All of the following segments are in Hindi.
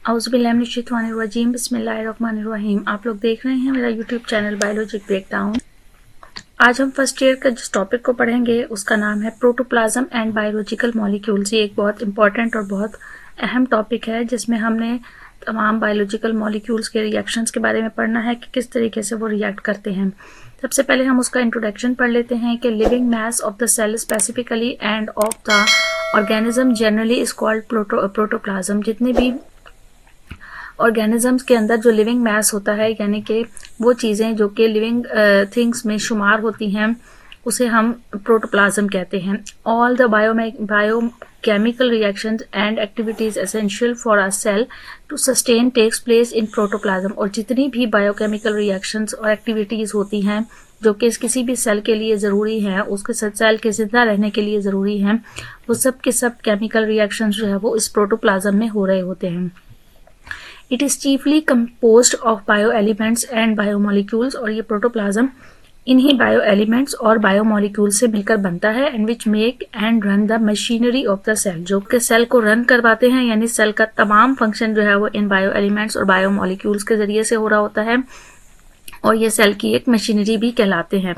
औज़ुबिल्लाहिमिनश्शैतानिर्रजीम बिस्मिल्लाहिर्रहमानिर्रहीम। आप लोग देख रहे हैं मेरा यूट्यूब चैनल बायोलॉजिक ब्रेकडाउन। आज हम फर्स्ट ईयर का जिस टॉपिक को पढ़ेंगे उसका नाम है प्रोटोप्लाज्म एंड बायोलॉजिकल मॉलिक्यूल्स। ये एक बहुत इंपॉर्टेंट और बहुत अहम टॉपिक है जिसमें हमने तमाम बायोलॉजिकल मॉलिक्यूल्स के रिएक्शंस के बारे में पढ़ना है कि किस तरीके से वो रिएक्ट करते हैं। सबसे पहले हम उसका इंट्रोडक्शन पढ़ लेते हैं कि living mass of the cell specifically and of the organism generally is called protoplasm. जितने भी ऑर्गेनिजम्स के अंदर जो लिविंग मास होता है, यानी कि वो चीज़ें जो कि लिविंग थिंग्स में शुमार होती हैं, उसे हम प्रोटोप्लाज्म कहते हैं। All the biochemical reactions and activities essential for a cell to sustain takes place in protoplasm. और जितनी भी बायोकेमिकल रिएक्शंस और एक्टिविटीज़ होती हैं जो कि किसी भी सेल के लिए ज़रूरी हैं, उसके सेल के जिंदा रहने के लिए ज़रूरी हैं, वो सब के सब केमिकल रिएक्शंस जो है वो इस प्रोटोप्लाज्म में हो रहे होते हैं। It is chiefly composed of bio elements and biomolecules. और ये प्रोटोप्लाज्म इन्हीं बायो एलिमेंट्स और बायोमोलिक्यूल से मिलकर बनता है। And which make and run the machinery of the cell, जो कि सेल को रन करवाते हैं, यानी सेल का तमाम फंक्शन जो है वो इन बायो एलिमेंट्स और बायोमोलिक्यूल्स के जरिए से हो रहा होता है। और ये सेल की एक मशीनरी भी कहलाते हैं।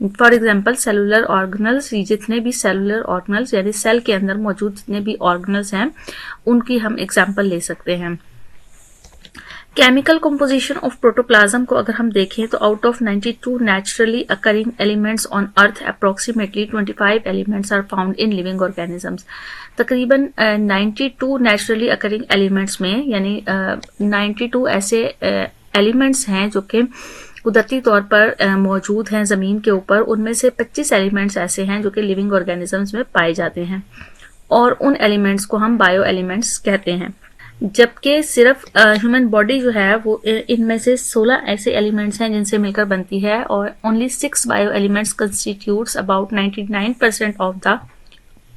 फॉर एग्जाम्पल सेलुलर ऑर्गेनल्स, जितने भी सेलुलर ऑर्गेनल्स यानी सेल के अंदर मौजूद जितने भी ऑर्गेनल्स हैं उनकी हम एग्जाम्पल ले सकते हैं। केमिकल कंपोजिशन ऑफ प्रोटोप्लाज्म को अगर हम देखें तो out of 92 naturally occurring elements on earth approximately 25 elements are found in living organisms. तकरीबन 92 नेचुरली अकरिंग एलिमेंट्स में, यानी 92 ऐसे एलिमेंट्स हैं जो कि कुदरती तौर पर मौजूद हैं ज़मीन के ऊपर। उनमें से 25 एलिमेंट्स ऐसे हैं जो कि लिविंग ऑर्गेनिजम्स में पाए जाते हैं, और उन एलिमेंट्स को हम बायो एलिमेंट्स कहते हैं। जबकि सिर्फ ह्यूमन बॉडी जो है वो इनमें से 16 ऐसे एलिमेंट्स हैं जिनसे मिलकर बनती है, और only 6 bio elements constitutes about 99% of the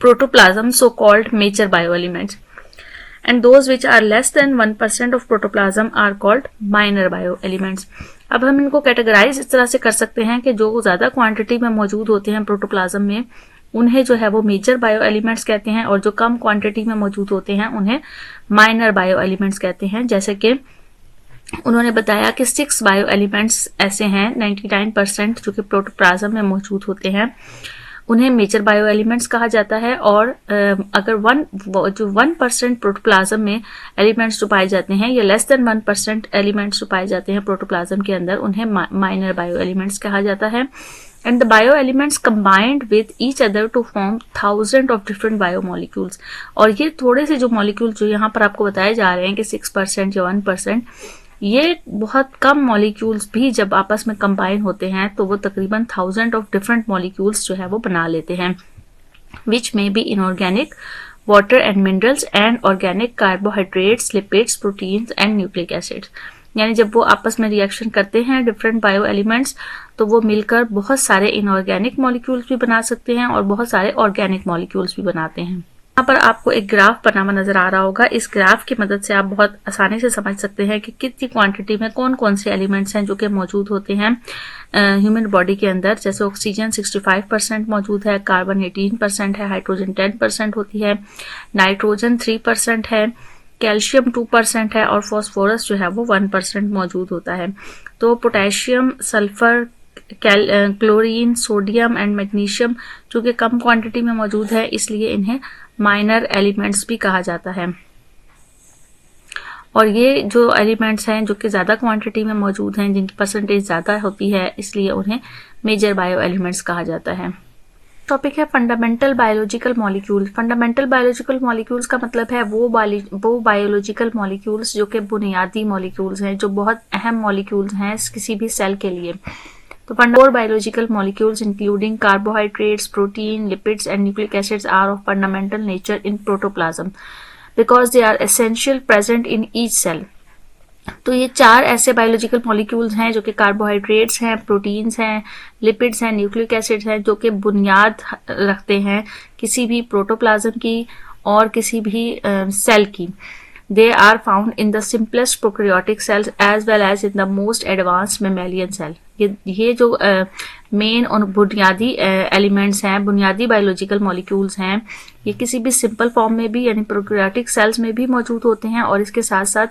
protoplasm, so called major bio elements, and those which are less than 1% of protoplasm are called minor bio elements. अब हम इनको कैटेगराइज इस तरह से कर सकते हैं कि जो ज़्यादा क्वांटिटी में मौजूद होते हैं प्रोटोप्लाज्म में उन्हें जो है वो मेजर बायो एलिमेंट्स कहते हैं, और जो कम क्वांटिटी में मौजूद होते हैं उन्हें माइनर बायो एलिमेंट्स कहते हैं। जैसे कि उन्होंने बताया कि 6 बायो एलिमेंट्स ऐसे हैं 99% जो कि प्रोटोप्लाज्म में मौजूद होते हैं, उन्हें मेजर बायो एलिमेंट्स कहा जाता है। और अगर 1% प्रोटोप्लाज्म में एलिमेंट्स जो पाए जाते हैं या लेस देन 1% एलिमेंट्स जो पाए जाते हैं प्रोटोप्लाज्म के अंदर, उन्हें माइनर बायो एलिमेंट्स कहा जाता है। And the bioelements combined with each other to form thousands of different biomolecules। और ये थोड़े से जो मॉलिक्यूल जो यहाँ पर आपको बताए जा रहे हैं कि 6% या 1%, ये बहुत कम मॉलिक्यूल्स भी जब आपस में कंबाइन होते हैं तो वो तकरीबन 1000 ऑफ डिफरेंट मॉलिक्यूल्स जो है वो बना लेते हैं, which may be inorganic water and minerals and organic carbohydrates, lipids, proteins and nucleic acids. यानी जब वो आपस में रिएक्शन करते हैं डिफरेंट बायो एलिमेंट्स, तो वो मिलकर बहुत सारे इनऑर्गेनिक मॉलिक्यूल्स भी बना सकते हैं और बहुत सारे ऑर्गेनिक मॉलिक्यूल्स भी बनाते हैं। यहाँ पर आपको एक ग्राफ बना हुआ नजर आ रहा होगा। इस ग्राफ की मदद से आप बहुत आसानी से समझ सकते हैं कि कितनी क्वांटिटी में कौन कौन से एलिमेंट्स हैं जो कि मौजूद होते हैं ह्यूमन बॉडी के अंदर। जैसे ऑक्सीजन 65% मौजूद है, कार्बन 18% है, हाइड्रोजन 10% होती है, नाइट्रोजन 3% है, कैल्शियम 2% है, और फॉस्फोरस जो है वो 1% मौजूद होता है। तो potassium, sulphur, chlorine, sodium and magnesium जो कि कम क्वांटिटी में मौजूद है, इसलिए इन्हें माइनर एलिमेंट्स भी कहा जाता है। और ये जो एलिमेंट्स हैं जो कि ज़्यादा क्वांटिटी में मौजूद हैं, जिनकी परसेंटेज ज़्यादा होती है, इसलिए उन्हें मेजर बायो एलिमेंट्स कहा जाता है। टॉपिक है fundamental biological molecules. Fundamental biological molecules का मतलब है वो बायोलॉजिकल मॉलिक्यूल्स जो कि बुनियादी मॉलिक्यूल्स हैं, जो बहुत अहम मॉलिक्यूल्स हैं किसी भी सेल के लिए। तो fundamental biological molecules including carbohydrates, protein, lipids and nucleic acids are of fundamental nature in protoplasm because they are essential present in each cell. तो ये 4 ऐसे बायोलॉजिकल मॉलिक्यूल्स हैं जो कि कार्बोहाइड्रेट्स हैं, प्रोटीन्स हैं, लिपिड्स हैं, न्यूक्लिक एसिड्स हैं, जो कि बुनियाद रखते हैं किसी भी प्रोटोप्लाज्म की और किसी भी सेल की। They are found in the simplest prokaryotic cells as well as in the most advanced mammalian cell. ये जो मेन और बुनियादी एलिमेंट्स हैं, बुनियादी बायोलॉजिकल मॉलिक्यूल्स हैं, ये किसी भी सिंपल फॉर्म में भी यानी प्रोकैरियोटिक सेल्स में भी मौजूद होते हैं, और इसके साथ साथ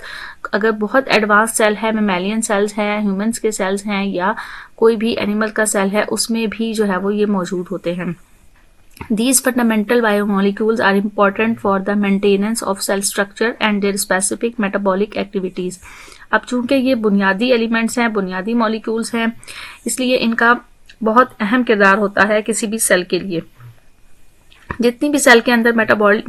अगर बहुत एडवांस सेल है, मेमेलियन सेल्स हैं, ह्यूमंस के सेल्स हैं, या कोई भी एनिमल का सेल है, उसमें भी जो है वो ये मौजूद होते हैं। These fundamental biomolecules are important for the maintenance of cell structure and their specific metabolic activities. अब चूंकि ये बुनियादी एलिमेंट्स हैं, बुनियादी मॉलिक्यूल्स हैं, इसलिए इनका बहुत अहम किरदार होता है किसी भी सेल के लिए। जितनी भी सेल के अंदर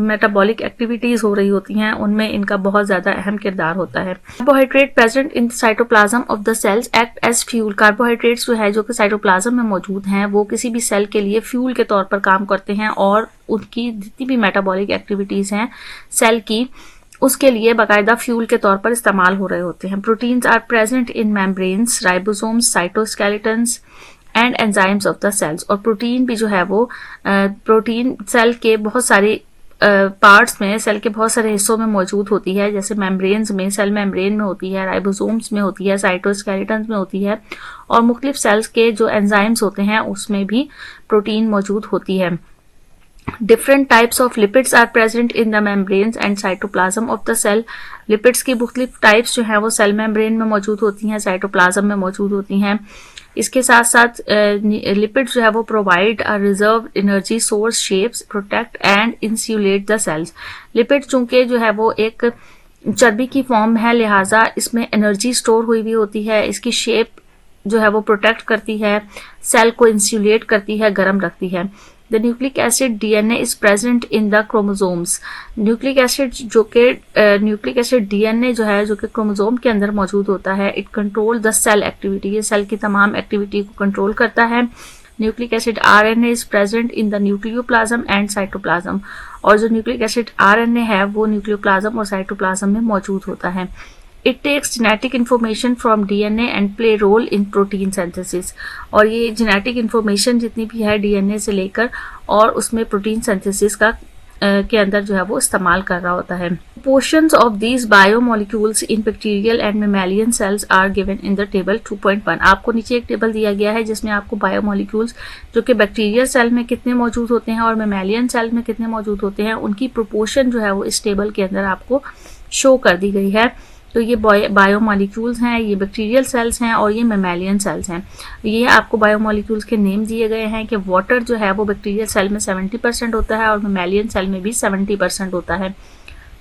मेटाबॉलिक एक्टिविटीज हो रही होती हैं, उनमें इनका बहुत ज्यादा अहम किरदार होता है। Carbohydrate present in cytoplasm of the cells act as fuel. Carbohydrates जो है, जो कि साइटोप्लाज्म में मौजूद हैं, वो किसी भी सेल के लिए फ्यूल के तौर पर काम करते हैं, और उनकी जितनी भी मेटाबॉलिक एक्टिविटीज हैं सेल की, उसके लिए बाकायदा फ्यूल के तौर पर इस्तेमाल हो रहे होते हैं। Proteins are present in membranes, ribosomes, cytoskeletons and enzymes of the cells. और प्रोटीन भी जो है वो प्रोटीन सेल के बहुत सारे पार्ट्स में, सेल के बहुत सारे हिस्सों में मौजूद होती है, जैसे मेम्ब्रेन्स में, सेल मेम्ब्रेन में होती है, राइबोसोम्स में होती है, साइटोस्केलेटन्स में होती है, और मुख्तलिफ सेल्स के जो एंजाइम्स होते हैं उसमें भी प्रोटीन मौजूद होती है। Different types of lipids are present in the membranes and cytoplasm of the cell. Lipids की मुख्तलिफ टाइप्स जो हैं वो सेल मेम्ब्रेन में मौजूद होती हैं, साइटोप्लाज्म में मौजूद होती हैं। इसके साथ साथ लिपिड जो है वो provide a reserve energy source, shapes, protect and insulate the cells. Lipid चूंकि जो है वो एक चर्बी की फॉर्म है, लिहाजा इसमें एनर्जी स्टोर हुई हुई होती है, इसकी शेप जो है वो प्रोटेक्ट करती है, सेल को इंसुलेट करती है, गर्म रखती है। The nucleic acid DNA is present in the chromosomes. Nucleic acid जो कि न्यूक्लिक एसिड DNA जो है, जो कि क्रोमोसोम के अंदर मौजूद होता है, it control the cell activity. ये सेल की तमाम एक्टिविटी को कंट्रोल करता है। Nucleic acid RNA is present in the nucleoplasm and cytoplasm. और जो न्यूक्लिक एसिड RNA है वो न्यूक्लियोप्लाज्म और साइटोप्लाज्म में मौजूद होता है। It takes genetic information from DNA and play role in protein synthesis. और ये genetic information जितनी भी है DNA से लेकर, और उसमें प्रोटीन सिंथेसिस का के अंदर जो है वो इस्तेमाल कर रहा होता है। Portions of these biomolecules in bacterial and mammalian cells are given in the table 2.1. आपको नीचे एक टेबल दिया गया है जिसमें आपको बायोमोलिक्यूल्स जो कि बैक्टीरियल सेल में कितने मौजूद होते हैं और मेमेलियन सेल में कितने मौजूद होते हैं, उनकी प्रोपोर्शन जो है वो इस टेबल के अंदर आपको शो कर दी गई है। तो ये बायोमोलिक्यूल्स हैं, ये बैक्टीरियल सेल्स हैं, और ये मेमेलियन सेल्स हैं। ये आपको बायोमोलिक्यूल्स के नेम दिए गए हैं कि वाटर जो है वो बैक्टीरियल सेल में 70% होता है और मेमेलियन सेल में भी 70% होता है।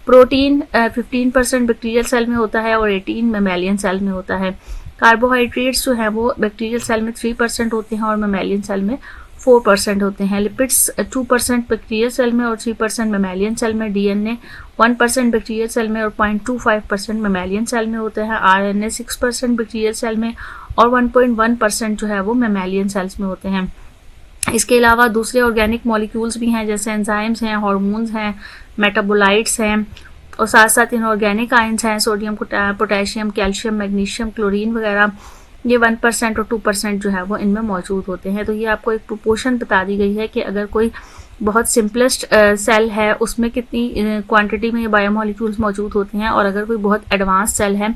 प्रोटीन 15% बैक्टीरियल सेल में होता है और 18% मेमेलियन सेल में होता है। कार्बोहाइड्रेट्स जो है वो बैक्टीरियल सेल में 3% होते हैं और मेमेलियन सेल में 4% होते हैं। लिपिड्स 2% बैक्टीरियल सेल में और 3% मेमेलियन सेल में। DNA 1% बैक्टीरियल सेल में और 0.25% मेमेलियन सेल में होते हैं। RNA 6% बैक्टीरियल सेल में और 1.1% जो है वो मेमेलियन सेल्स में होते हैं। इसके अलावा दूसरे ऑर्गेनिक मॉलिक्यूल्स भी हैं, जैसे एंजाइम्स हैं, हार्मोन्स हैं, मेटाबोलाइट्स हैं, और साथ साथ इनऑर्गेनिक आयंस हैं, sodium, potassium, calcium, magnesium, chlorine वगैरह। ये 1% और 2% जो है वो इनमें मौजूद होते हैं। तो ये आपको एक प्रोपोर्शन बता दी गई है कि अगर कोई बहुत सिंपलेस्ट सेल है उसमें कितनी क्वांटिटी में ये बायोमोलिक्यूल्स मौजूद होते हैं, और अगर कोई बहुत एडवांस सेल है,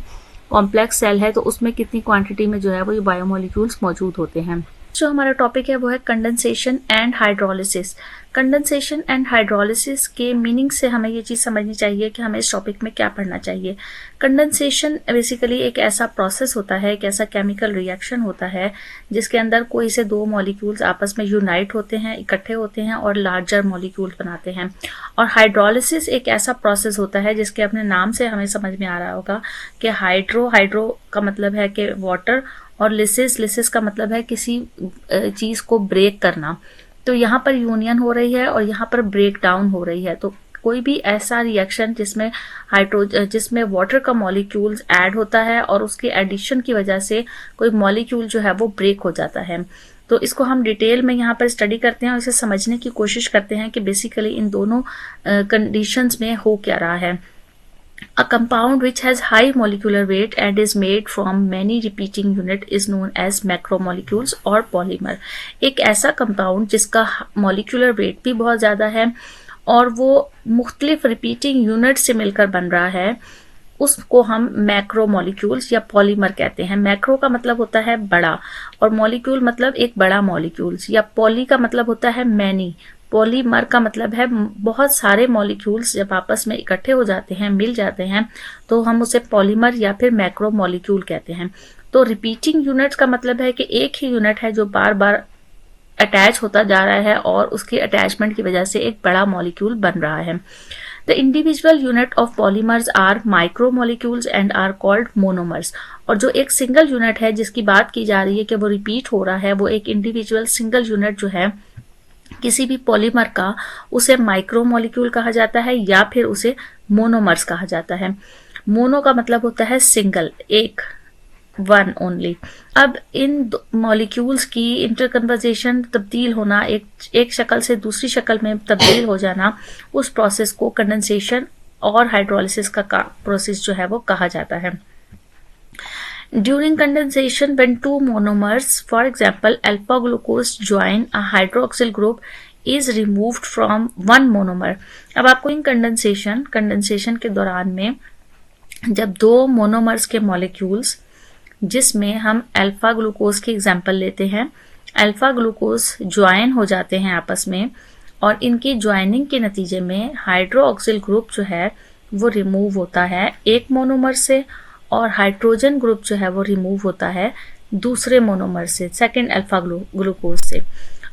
कॉम्प्लेक्स सेल है, तो उसमें कितनी क्वांटिटी में जो है वो ये बायोमोलिक्यूल्स मौजूद होते हैं। जो हमारा टॉपिक है वो है condensation and hydrolysis. Condensation and hydrolysis के मीनिंग से हमें ये चीज़ समझनी चाहिए कि हमें इस टॉपिक में क्या पढ़ना चाहिए। कंडेंसेशन बेसिकली एक ऐसा प्रोसेस होता है, एक ऐसा केमिकल रिएक्शन होता है जिसके अंदर कोई से दो मॉलिक्यूल्स आपस में यूनाइट होते हैं, इकट्ठे होते हैं और लार्जर मॉलिक्यूल बनाते हैं। और हाइड्रोलिसिस एक ऐसा प्रोसेस होता है जिसके अपने नाम से हमें समझ में आ रहा होगा कि हाइड्रो का मतलब है कि वाटर, और लिसिस का मतलब है किसी चीज़ को ब्रेक करना। तो यहाँ पर यूनियन हो रही है और यहाँ पर ब्रेक डाउन हो रही है। तो कोई भी ऐसा रिएक्शन जिसमें वाटर का मॉलिक्यूल्स ऐड होता है और उसके एडिशन की वजह से कोई मॉलिक्यूल जो है वो ब्रेक हो जाता है। तो इसको हम डिटेल में यहाँ पर स्टडी करते हैं और इसे समझने की कोशिश करते हैं कि बेसिकली इन दोनों कंडीशंस में हो क्या रहा है। A compound which has high molecular weight and is made from many repeating unit is known as macromolecules और polymer। एक ऐसा कंपाउंड जिसका molecular weight भी बहुत ज़्यादा है और वो मुख्तलिफ रिपीटिंग यूनिट से मिलकर बन रहा है, उसको हम मैक्रो मॉलिक्यूल्स या पॉलीमर कहते हैं। मैक्रो का मतलब होता है बड़ा, और मॉलिक्यूल मतलब एक बड़ा मॉलिक्यूल्स, या पॉली का मतलब होता है मैनी, पॉलीमर का मतलब है बहुत सारे मॉलिक्यूल्स जब आपस में इकट्ठे हो जाते हैं, मिल जाते हैं, तो हम उसे पॉलीमर या फिर मैक्रो मॉलिक्यूल कहते हैं। तो रिपीटिंग यूनिट्स का मतलब है कि एक ही यूनिट है जो बार बार अटैच होता जा रहा है और उसके अटैचमेंट की वजह से एक बड़ा मॉलिक्यूल बन रहा है। The individual unit of polymers are micromolecules and are called monomers. और जो एक सिंगल यूनिट है जिसकी बात की जा रही है कि वो रिपीट हो रहा है, वो एक इंडिविजुअल सिंगल यूनिट जो है किसी भी पॉलीमर का, उसे माइक्रोमोलिक्यूल कहा जाता है या फिर उसे मोनोमर्स कहा जाता है। मोनो का मतलब होता है सिंगल, एक, वन ओनली। अब इन मॉलिक्यूल्स की इंटरकन्वर्जेशन, तब्दील होना, एक शक्ल से दूसरी शक्ल में तब्दील हो जाना, उस प्रोसेस को कंडेंसेशन और हाइड्रोलिसिस का प्रोसेस जो है वो कहा जाता है। During condensation, when two monomers, for example alpha glucose, join a hydroxyl group is removed from one monomer। अब आपको इन कंडेंसेशन के दौरान में जब दो मोनोमर्स के मॉलिक्यूल्स, जिसमें हम अल्फा ग्लूकोज की एग्जांपल लेते हैं, अल्फा ग्लूकोज ज्वाइन हो जाते हैं आपस में, और इनकी ज्वाइनिंग के नतीजे में हाइड्रोक्सिल ग्रुप जो है वो रिमूव होता है एक मोनोमर से, और हाइड्रोजन ग्रुप जो है वो रिमूव होता है दूसरे मोनोमर से, सेकेंड अल्फा ग्लूकोज से,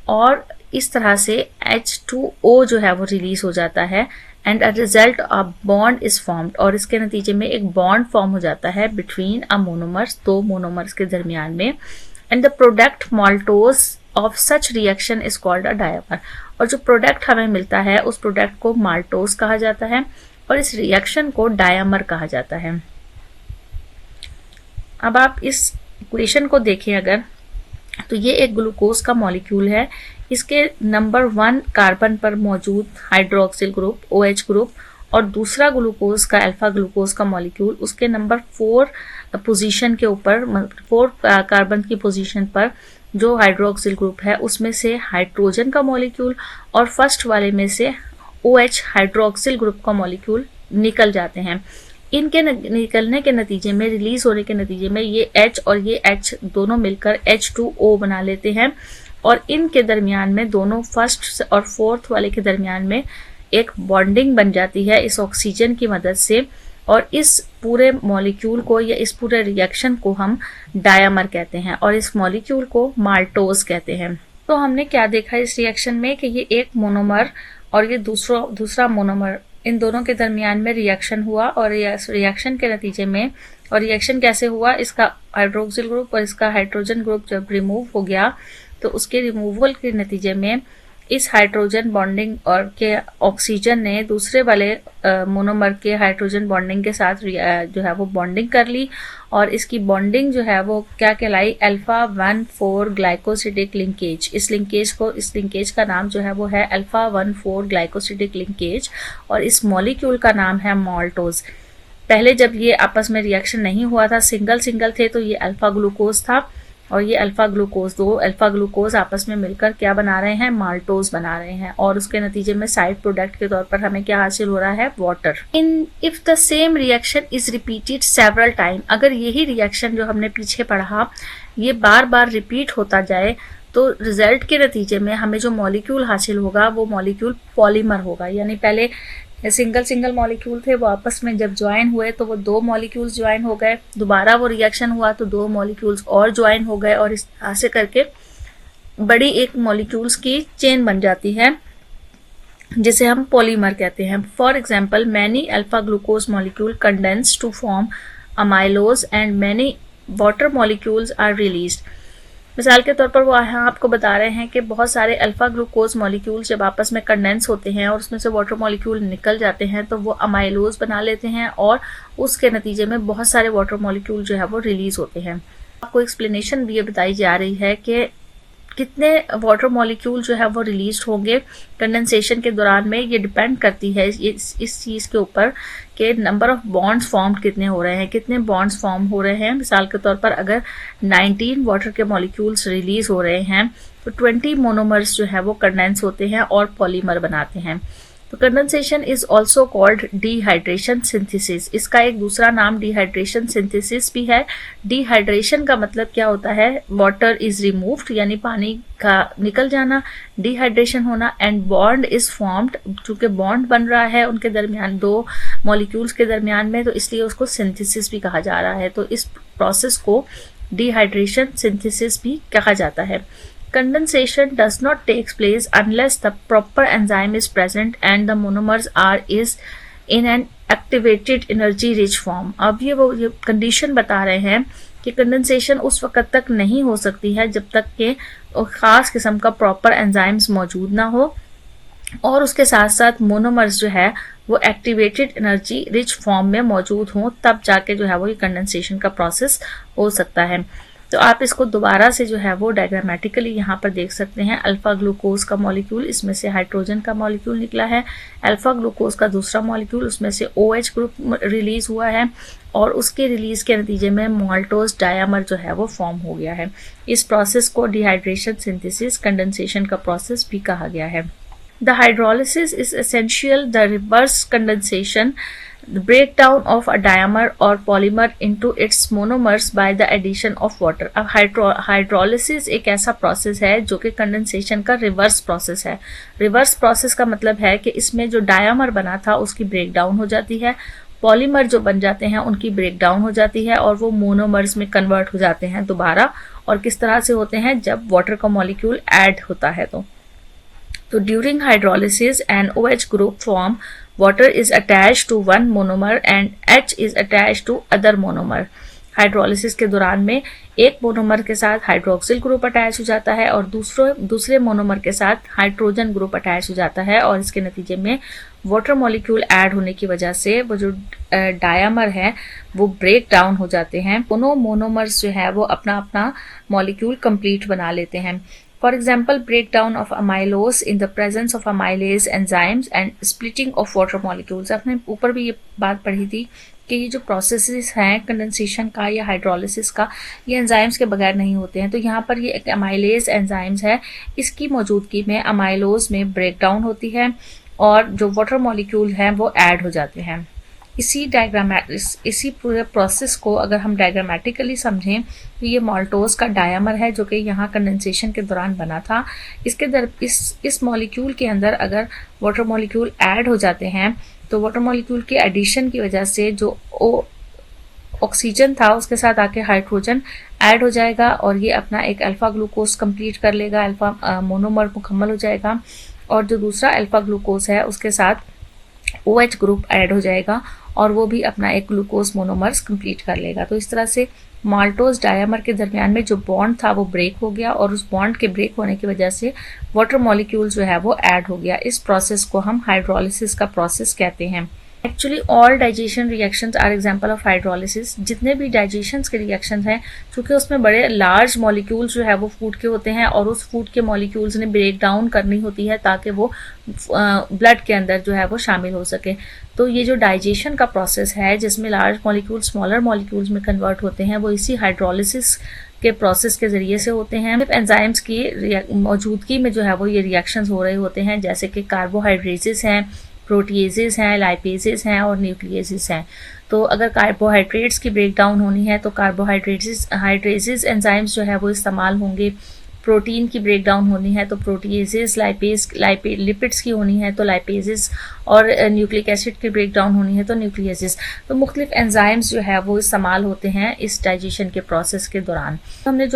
और इस तरह से H2O जो है वो रिलीज हो जाता है, and a result a bond is formed. और इसके नतीजे में एक बॉन्ड फॉर्म हो जाता है बिटवीन अ मोनोमर्स, दो मोनोमर्स के दरमियान में, and the product maltose of such reaction is called a dimer. और जो प्रोडक्ट हमें मिलता है उस प्रोडक्ट को माल्टोज कहा जाता है, और इस रिएक्शन को डायमर कहा जाता है। अब आप इस इक्वेशन को देखें अगर, तो ये एक ग्लूकोज का मॉलिक्यूल है, इसके नंबर 1 कार्बन पर मौजूद हाइड्रोक्सिल ग्रुप OH ग्रुप, और दूसरा ग्लूकोज का अल्फा ग्लूकोज का मॉलिक्यूल, उसके नंबर 4 पोजीशन के ऊपर, 4 कार्बन की पोजीशन पर जो हाइड्रोक्सिल ग्रुप है उसमें से हाइड्रोजन का मॉलिक्यूल और फर्स्ट वाले में से OH हाइड्रोक्सिल ग्रुप का मॉलिक्यूल निकल जाते हैं। इनके निकलने के नतीजे में, रिलीज होने के नतीजे में, ये H और ये H दोनों मिलकर H2O बना लेते हैं, और इनके दरमियान में, दोनों फर्स्ट और फोर्थ वाले के दरमियान में एक बॉन्डिंग बन जाती है इस ऑक्सीजन की मदद से, और इस पूरे मॉलिक्यूल को या इस पूरे रिएक्शन को हम डायमर कहते हैं, और इस मॉलिक्यूल को माल्टोज कहते हैं। तो हमने क्या देखा इस रिएक्शन में कि ये एक मोनोमर और ये दूसरा मोनोमर, इन दोनों के दरमियान में रिएक्शन हुआ, और रिएक्शन के नतीजे में, और रिएक्शन कैसे हुआ, इसका हाइड्रोक्सिल ग्रुप और इसका हाइड्रोजन ग्रुप जब रिमूव हो गया, तो उसके रिमूवल के नतीजे में इस हाइड्रोजन बॉन्डिंग और के ऑक्सीजन ने दूसरे वाले मोनोमर के हाइड्रोजन बॉन्डिंग के साथ जो है वो बॉन्डिंग कर ली, और इसकी बॉन्डिंग जो है वो क्या कहलाई, अल्फा 1,4 ग्लाइकोसिडिक लिंकेज। इस लिंकेज का नाम जो है वो है अल्फा 1,4 ग्लाइकोसिडिक लिंकेज, और इस मॉलिक्यूल का नाम है माल्टोज। पहले जब ये आपस में रिएक्शन नहीं हुआ था, सिंगल थे, तो ये अल्फा ग्लूकोज था, और ये अल्फा ग्लूकोज, दो अल्फा ग्लूकोज आपस में मिलकर क्या बना रहे हैं, माल्टोज बना रहे हैं, और उसके नतीजे में साइड प्रोडक्ट के तौर पर हमें क्या हासिल हो रहा है, water. If the same reaction is repeated several time, अगर यही रिएक्शन जो हमने पीछे पढ़ा ये बार बार रिपीट होता जाए, तो रिजल्ट के नतीजे में हमें जो मॉलिक्यूल हासिल होगा वो मॉलिक्यूल पॉलीमर होगा। यानी पहले सिंगल मॉलिक्यूल थे, वो आपस में जब ज्वाइन हुए तो वो दो मॉलिक्यूल्स ज्वाइन हो गए, दोबारा वो रिएक्शन हुआ तो दो मॉलिक्यूल्स और ज्वाइन हो गए, और इस तरह से करके बड़ी एक मॉलिक्यूल्स की चेन बन जाती है जिसे हम पॉलीमर कहते हैं। For example, many alpha glucose molecule condense to form amylose and many water molecules are released. मिसाल के तौर पर वो यहाँ आपको बता रहे हैं कि बहुत सारे अल्फा ग्लूकोज मॉलिक्यूल जब आपस में कंडेंस होते हैं और उसमें से वाटर मॉलिक्यूल निकल जाते हैं, तो वो अमाइलोज बना लेते हैं, और उसके नतीजे में बहुत सारे वाटर मॉलिक्यूल जो है वो रिलीज होते हैं। आपको एक्सप्लेनेशन भी ये बताई जा रही है कि कितने वाटर मॉलिक्यूल जो है वो रिलीज होंगे कंडेंसेशन के दौरान में। ये डिपेंड करती है इस चीज़ के ऊपर कि नंबर ऑफ बॉन्ड्स फॉर्म कितने हो रहे हैं, कितने बॉन्ड्स फॉर्म हो रहे हैं। मिसाल के तौर पर अगर 19 वाटर के मॉलिक्यूल्स रिलीज हो रहे हैं तो 20 मोनोमर्स जो है वो कंडेंस होते हैं और पॉलीमर बनाते हैं। तो condensation is also called dehydration synthesis. इसका एक दूसरा नाम डिहाइड्रेशन सिंथेसिस भी है। डिहाइड्रेशन का मतलब क्या होता है, वाटर इज रिमूव्ड यानी पानी का निकल जाना, डिहाइड्रेशन होना, एंड बॉन्ड इज फॉर्म्ड, चूंकि बॉन्ड बन रहा है उनके दरमियान, दो मॉलिक्यूल्स के दरमियान में, तो इसलिए उसको सिंथेसिस भी कहा जा रहा है। तो इस प्रोसेस को डिहाइड्रेशन सिंथेसिस भी कहा जाता है। Condensation does not take place unless the proper enzyme is present and the monomers are is in an activated energy rich form। अब ये कंडीशन बता रहे हैं कि कंडेंसेशन उस वक्त तक नहीं हो सकती है जब तक कि खास किस्म का प्रॉपर एंजाइम्स मौजूद ना हो और उसके साथ साथ मोनोमर्स जो है वो एक्टिवेटेड एनर्जी रिच फॉर्म में मौजूद हों, तब जाके जो है वो ये कंडेंसेशन का प्रोसेस हो सकता है। तो आप इसको दोबारा से जो है वो डायग्रामेटिकली यहाँ पर देख सकते हैं। अल्फा ग्लूकोज का मॉलिक्यूल, इसमें से हाइड्रोजन का मॉलिक्यूल निकला है। अल्फा ग्लूकोज का दूसरा मॉलिक्यूल, उसमें से OH ग्रुप रिलीज हुआ है और उसके रिलीज के नतीजे में माल्टोज डायामर जो है वो फॉर्म हो गया है। इस प्रोसेस को डिहाइड्रेशन सिंथेसिस कंडेंसेशन का प्रोसेस भी कहा गया है। The hydrolysis is essential. The reverse condensation, the breakdown of a dimer or polymer into its monomers by the addition of water। अब हाइड्रोलिसिस एक ऐसा प्रोसेस है जो कि कंडेंसेशन का रिवर्स प्रोसेस है। रिवर्स प्रोसेस का मतलब है कि इसमें जो डायमर बना था उसकी ब्रेकडाउन हो जाती है, पॉलीमर जो बन जाते हैं उनकी ब्रेकडाउन हो जाती है और वो मोनोमर्स में कन्वर्ट हो जाते हैं दोबारा। और किस तरह से होते हैं, जब वाटर का मॉलिक्यूल ऐड होता है। तो during hydrolysis an OH group form, water is attached to one monomer and H is attached to other monomer। Hydrolysis के दौरान में एक मोनोमर के साथ हाइड्रोक्सिल ग्रुप अटैच हो जाता है और दूसरे मोनोमर के साथ हाइड्रोजन ग्रुप अटैच हो जाता है और इसके नतीजे में वाटर मॉलिक्यूल ऐड होने की वजह से वो जो डायमर है वो ब्रेक डाउन हो जाते हैं। दोनों मोनोमर्स जो है वो अपना अपना मॉलिक्यूल कंप्लीट बना लेते हैं। For example, breakdown of amylose in the presence of amylase enzymes and splitting of water molecules। आपने ऊपर भी ये बात पढ़ी थी कि ये जो प्रोसेसेस हैं कंडेंसेशन का या हाइड्रोलिसिस का, ये एंजाइम्स के बगैर नहीं होते हैं। तो यहाँ पर ये एक अमाइलेज एंजाइम्स है, इसकी मौजूदगी में अमाइलोज में ब्रेकडाउन होती है और जो वाटर मॉलिक्यूल हैं वो ऐड हो जाते हैं। इसी पूरे प्रोसेस को अगर हम डायग्रामेटिकली समझें तो ये माल्टोज का डायमर है जो कि यहाँ कंडेंसेशन के दौरान बना था। इस मॉलिक्यूल के अंदर अगर वाटर मॉलिक्यूल ऐड हो जाते हैं तो वाटर मॉलिक्यूल के एडिशन की वजह से जो ऑक्सीजन था उसके साथ आके हाइड्रोजन ऐड हो जाएगा और ये अपना एक अल्फा ग्लूकोज कंप्लीट कर लेगा, अल्फा मोनोमर मुकम्मल हो जाएगा और जो दूसरा अल्फा ग्लूकोज है उसके साथ OH ग्रुप ऐड हो जाएगा और वो भी अपना एक ग्लूकोज मोनोमर्स कंप्लीट कर लेगा। तो इस तरह से माल्टोज डायमर के दरमियान में जो बॉन्ड था वो ब्रेक हो गया और उस बॉन्ड के ब्रेक होने की वजह से वाटर मॉलिक्यूल जो है वो ऐड हो गया। इस प्रोसेस को हम हाइड्रोलिसिस का प्रोसेस कहते हैं। Actually all digestion reactions are example of hydrolysis. जितने भी डाइजेशन के रिएक्शंस हैं, क्योंकि उसमें बड़े लार्ज मॉलिक्यूल्स जो है वो फूड के होते हैं और उस फूड के मॉलिक्यूल्स ने ब्रेक डाउन करनी होती है ताकि वो ब्लड के अंदर जो है वो शामिल हो सके। तो ये जो डाइजेशन का प्रोसेस है जिसमें लार्ज मॉलिक्यूल स्मॉलर मॉलिक्यूल्स में कन्वर्ट होते हैं, वो इसी हाइड्रोलिसिस के प्रोसेस के ज़रिए से होते हैं। एंजाइम्स की मौजूदगी में जो है वो ये रिएक्शंस हो रहे होते हैं, जैसे कि कार्बोहाइड्रेसेस हैं, प्रोटीएजेस हैं, लाइपेजेस हैं और न्यूक्लियसेस हैं। तो अगर कार्बोहाइड्रेट्स की ब्रेकडाउन होनी है तो कार्बोहाइड्रेसेस एंजाइम्स जो है वो इस्तेमाल होंगे। प्रोटीन की ब्रेकडाउन होनी है तो प्रोटीएजेस, लिपिड्स की होनी है तो लाइपेजेस और न्यूक्लिक एसिड की ब्रेकडाउन होनी है तो न्यूक्लियसेस। तो मुख्तलिफ एंजाइम्स जो है वो इस्तेमाल होते हैं इस डाइजेशन के प्रोसेस के दौरान। तो हमने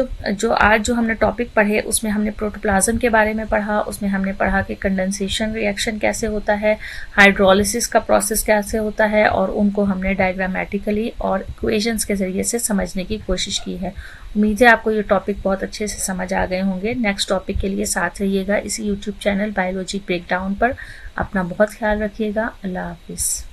आज हमने टॉपिक पढ़े उसमें हमने प्रोटोप्लाज्म के बारे में पढ़ा। उसमें हमने पढ़ा कि कंडेंसेशन रिएक्शन कैसे होता है, हाइड्रोलिसिस का प्रोसेस कैसे होता है और उनको हमने डायग्रामेटिकली और इक्वेशंस के ज़रिए से समझने की कोशिश की है। उम्मीद है आपको ये टॉपिक बहुत अच्छे से समझ आ गए होंगे। नेक्स्ट टॉपिक के लिए साथ रहिएगा इसी यूट्यूब चैनल बायोलॉजी ब्रेकडाउन पर। अपना बहुत ख्याल रखिएगा। अल्लाह हाफिज़।